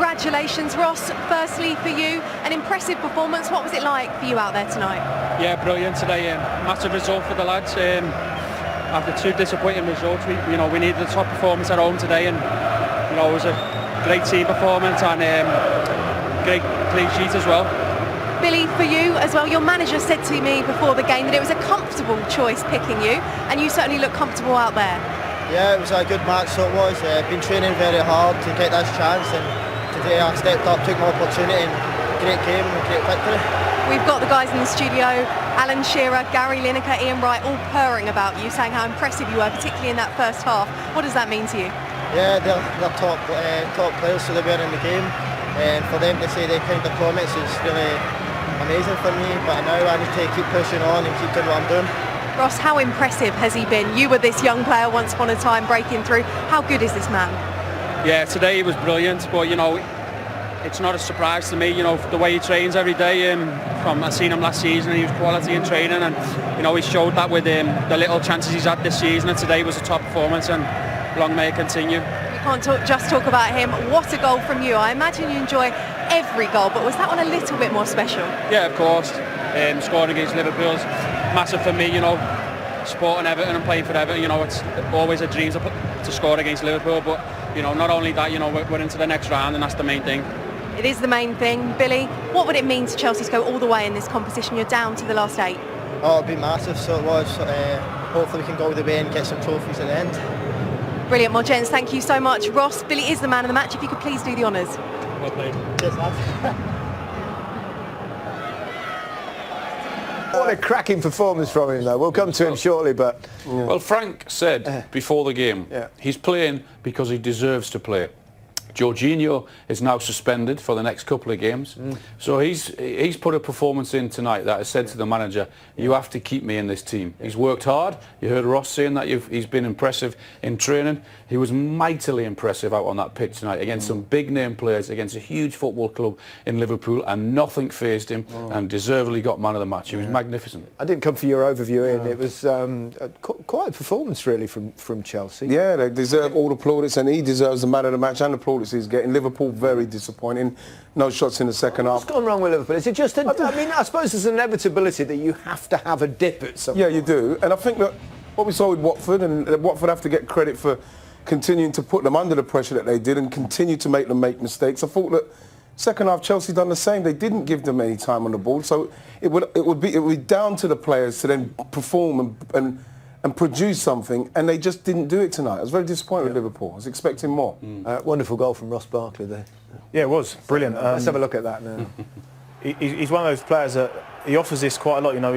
Congratulations, Ross. Firstly, for you, an impressive performance. What was it like for you out there tonight? Yeah, brilliant today. Massive result for the lads. After two disappointing results, we needed a top performance at home today, and it was a great team performance and great clean sheet as well. Billy, for you as well, your manager said to me before the game that it was a comfortable choice picking you, and you certainly look comfortable out there. Yeah, it was a good match, so it was. Been training very hard to get this chance, and today I stepped up, took my opportunity, and great game and great victory. We've got the guys in the studio, Alan Shearer, Gary Lineker, Ian Wright, all purring about you, saying how impressive you were, particularly in that first half. What does that mean to you? Yeah, they're top players, so they were in the game, and for them to say they kind of comments is really amazing for me, but now I need to keep pushing on and keep doing what I'm doing. Ross, how impressive has he been? You were this young player once upon a time breaking through. How good is this man? Yeah, today he was brilliant, but it's not a surprise to me, the way he trains every day. I seen him last season, he was quality in training, and he showed that with the little chances he's had this season, and today was a top performance, and long may it continue. We can't just talk about him. What a goal from you. I imagine you enjoy every goal, but was that one a little bit more special? Yeah, of course. Scoring against Liverpool's massive for me, supporting Everton and playing for Everton, it's always a dream to score against Liverpool, but not only that, we're into the next round, and that's the main thing. It is the main thing. Billy, what would it mean to Chelsea to go all the way in this competition? You're down to the last 8. Oh, it'd be massive, so it was. Hopefully we can go all the way and get some trophies at the end. Brilliant. Well, gents, thank you so much. Ross, Billy is the man of the match. If you could please do the honours. Well played. Cheers, lads. What a cracking performance from him, though. We'll come to him shortly, but... Yeah. Well, Frank said before the game, he's playing because he deserves to play. Jorginho is now suspended for the next couple of games. So he's put a performance in tonight that has said to the manager, you have to keep me in this team. He's worked hard. You heard Ross saying that he's been impressive in training. He was mightily impressive out on that pitch tonight against some big name players, against a huge football club in Liverpool, and nothing fazed him, and deservedly got man of the match. He was magnificent. I didn't come for your overview, Ian. It was quite a performance, really, from Chelsea. Yeah, they deserve all the plaudits, and he deserves the man of the match and the plaudits he's getting. Liverpool very disappointing. No shots in the second half. What's gone wrong with Liverpool? Is it just I suppose there's an inevitability that you have to have a dip at some point. Yeah, you do. And I think that what we saw with Watford, and Watford have to get credit for continuing to put them under the pressure that they did and continue to make them make mistakes. I thought that second half Chelsea done the same. They didn't give them any time on the ball. So it would be down to the players to then perform and produce something, and they just didn't do it tonight. I was very disappointed with Liverpool. I was expecting more. Wonderful goal from Ross Barkley there. Yeah, it was brilliant. Let's have a look at that now. He's one of those players that he offers this quite a lot.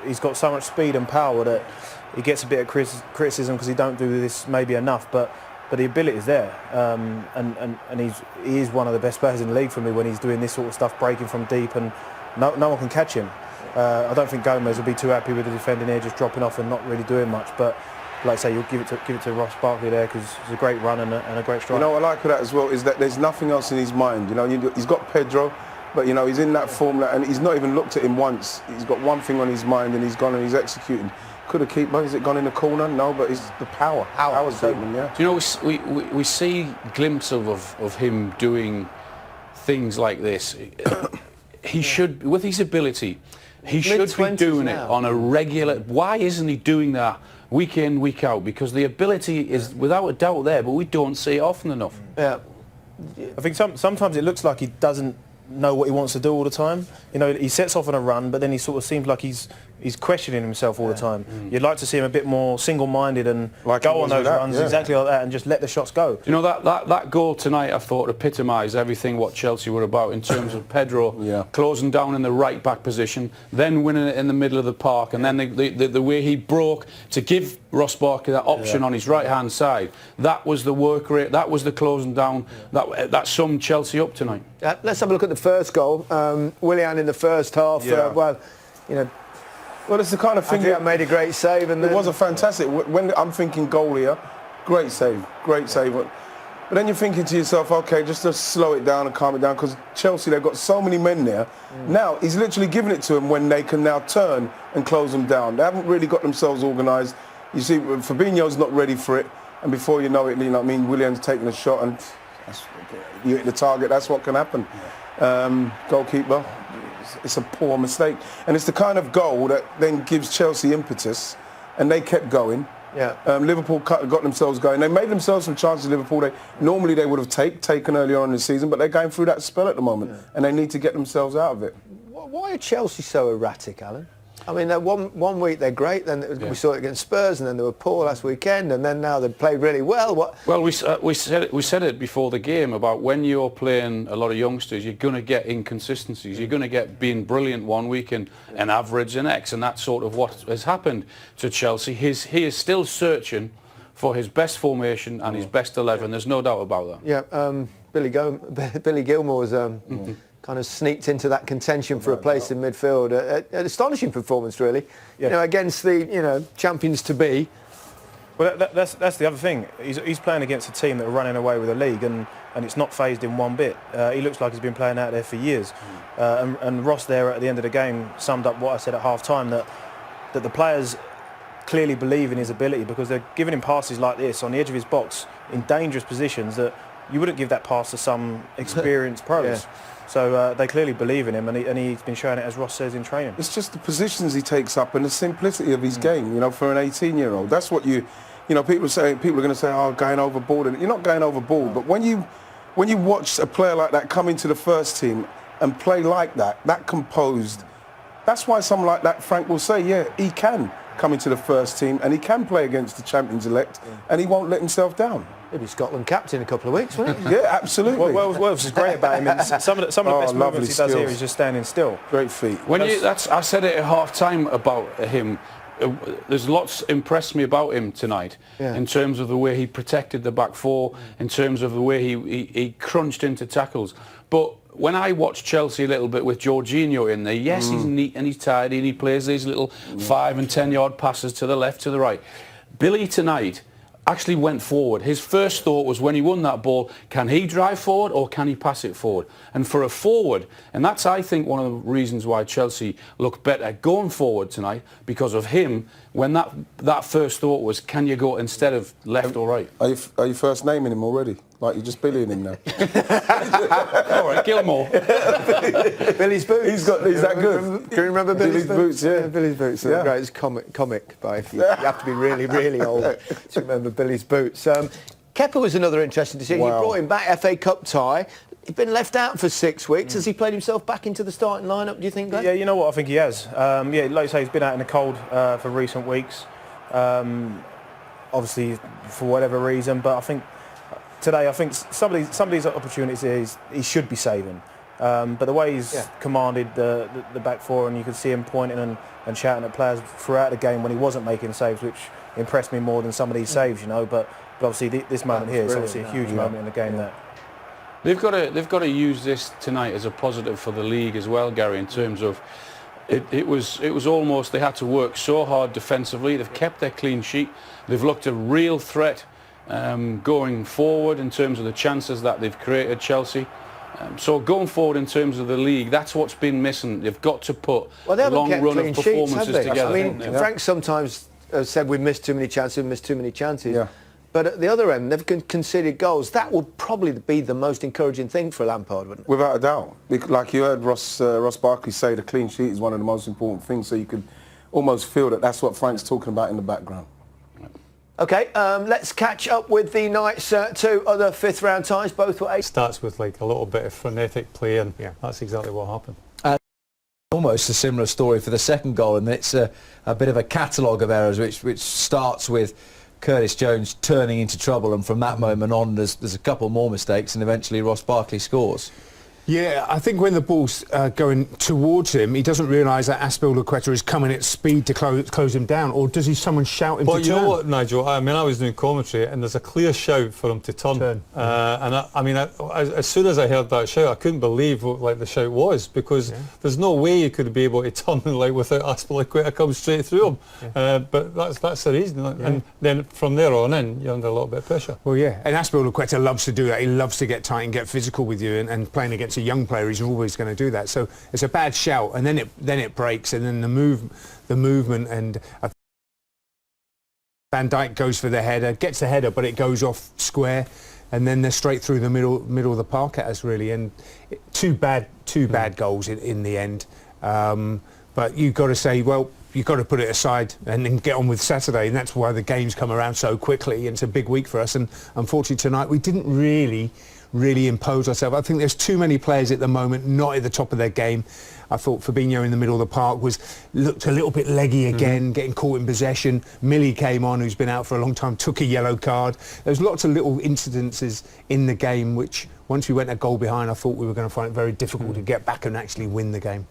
He's got so much speed and power that he gets a bit of criticism because he don't do this maybe enough, but the ability is there, and he is one of the best players in the league for me when he's doing this sort of stuff, breaking from deep, and no one can catch him. I don't think Gomez will be too happy with the defending here, just dropping off and not really doing much. But like I say, you'll give it to Ross Barkley there because it's a great run and a great strike. What I like with that as well is that there's nothing else in his mind. He's got Pedro, but he's in that form and he's not even looked at him once. He's got one thing on his mind and he's gone and he's executing. Could have kept, has it gone in the corner? No, but it's the power. Power's beating, yeah. Do you know, we see glimpses of him doing things like this. He should, with his ability, he should be doing it on a regular... Why isn't he doing that week in, week out? Because the ability is without a doubt there, but we don't see it often enough. Yeah. I think sometimes it looks like he doesn't know what he wants to do all the time. He sets off on a run, but then he sort of seems like he's questioning himself all the time. You'd like to see him a bit more single-minded and go on those runs exactly like that and just let the shots go. That goal tonight I thought epitomised everything what Chelsea were about in terms of Pedro closing down in the right-back position, then winning it in the middle of the park, and then the way he broke to give Ross Barkley that option on his right-hand side. That was the work rate, that was the closing down, that summed Chelsea up tonight. Let's have a look at the first goal. Willian in the first half, Well, it's the kind of thing that made a great save, and it was a fantastic. When I'm thinking goal here, great save. But then you're thinking to yourself, okay, just to slow it down and calm it down, because Chelsea, they've got so many men there. Now he's literally giving it to them when they can now turn and close them down. They haven't really got themselves organised. You see, Fabinho's not ready for it, and before you know it, Willian's taking a shot, and You hit the target, that's what can happen. Goalkeeper, it's a poor mistake. And it's the kind of goal that then gives Chelsea impetus, and they kept going. Yeah. Liverpool got themselves going. They made themselves some chances, Liverpool. Normally they would have taken earlier on in the season, but they're going through that spell at the moment, and they need to get themselves out of it. Why are Chelsea so erratic, Alan? I mean, one week they're great, then we saw it against Spurs, and then they were poor last weekend, and then now they've played really well. Well, we said it before the game about when you're playing a lot of youngsters, you're going to get inconsistencies. You're going to get being brilliant one week and average the next, and that's sort of what has happened to Chelsea. He is still searching for his best formation and his best 11. There's no doubt about that. Yeah, Billy Gilmore's kind of sneaked into that contention for a place in midfield. An astonishing performance, really. Yeah. You know, against the champions to be. Well, that's the other thing. He's playing against a team that are running away with the league, and it's not phased in one bit. He looks like he's been playing out there for years. And Ross there at the end of the game summed up what I said at half-time, that the players clearly believe in his ability, because they're giving him passes like this on the edge of his box in dangerous positions that you wouldn't give that pass to some experienced pros. Yeah. So they clearly believe in him, and he's been showing it, as Ross says, in training. It's just the positions he takes up and the simplicity of his game, you know, for an 18-year-old. That's what you know, people are going to say, oh, going overboard. And you're not going overboard, but when you watch a player like that come into the first team and play like that composed, that's why someone like that, Frank, will say, yeah, he can come into the first team and he can play against the champions-elect, and he won't let himself down. He'll be Scotland captain in a couple of weeks, won't he? Yeah, absolutely. Well, what's great about him is some of the best movements he does here is just standing still. Great feet. I said it at half-time about him. There's lots impressed me about him tonight, in terms of the way he protected the back four, in terms of the way he crunched into tackles. But when I watch Chelsea a little bit with Jorginho in there, yes, he's neat and he's tidy and he plays these little 5 and 10 yard passes to the left, to the right. Billy tonight actually went forward. His first thought was, when he won that ball, can he drive forward or can he pass it forward? And for a forward, and that's, I think, one of the reasons why Chelsea look better going forward tonight, because of him, when that first thought was, can you go instead of left or right? Are you first naming him already? Like you're just Billying him now? All right, Gilmore. Billy's boots. He's that good. Can you remember Billy's boots? Yeah. Billy's boots. Yeah. Great. It's comic, but you have to be really, really old to remember Billy's boots. Kepa was another interesting decision. Wow. You brought him back, FA Cup tie. He's been left out for 6 weeks. Has he played himself back into the starting lineup, do you think, Glenn? Yeah, you know what, I think he has. Like you say, he's been out in the cold for recent weeks. Obviously, for whatever reason, but I think today, some of these opportunities he should be saving. But the way he's commanded the back four, and you could see him pointing and shouting at players throughout the game when he wasn't making saves, which impressed me more than some of these saves, you know. But obviously this moment here is obviously a huge moment in the game. That They've got to use this tonight as a positive for the league as well, Gary, in terms of it was almost, they had to work so hard defensively. They've kept their clean sheet. They've looked a real threat going forward in terms of the chances that they've created, Chelsea. So going forward in terms of the league, that's what's been missing. They've got to put a long run of performances together. I mean, Frank sometimes said we've missed too many chances, Yeah. But at the other end, they've conceded goals. That would probably be the most encouraging thing for Lampard, wouldn't it? Without a doubt. Like you heard Ross Barkley say, the clean sheet is one of the most important things, so you could almost feel that that's what Frank's talking about in the background. OK, let's catch up with the night's two other fifth-round ties. Both were 8. Starts with like a little bit of frenetic play, and that's exactly what happened. Almost a similar story for the second goal, and it's a bit of a catalogue of errors, which starts with Curtis Jones turning into trouble, and from that moment on there's a couple more mistakes, and eventually Ross Barkley scores. Yeah, I think when the ball's going towards him, he doesn't realise that Azpilicueta is coming at speed to close him down, or does someone shout him to turn? But you know what, Nigel, I mean, I was doing commentary and there's a clear shout for him to turn. As soon as I heard that shout, I couldn't believe what the shout was, because there's no way you could be able to turn without Azpilicueta coming straight through him. But that's the reason. And then from there on in, you're under a little bit of pressure. Well, yeah, and Azpilicueta loves to do that. He loves to get tight and get physical with you, and playing against a young player, he's always going to do that. So it's a bad shout, and then it breaks, and then the movement, and Van Dijk goes for the header, gets the header, but it goes off square. and then they're straight through the middle of the park at us, really. And two bad goals in the end. But you've got to say, well, you've got to put it aside and then get on with Saturday, and that's why the games come around so quickly, and it's a big week for us. And unfortunately tonight we didn't really impose ourselves. I think there's too many players at the moment not at the top of their game. I thought Fabinho in the middle of the park looked a little bit leggy again, getting caught in possession. Millie came on, who's been out for a long time, took a yellow card. There's lots of little incidences in the game which, once we went a goal behind, I thought we were going to find it very difficult to get back and actually win the game.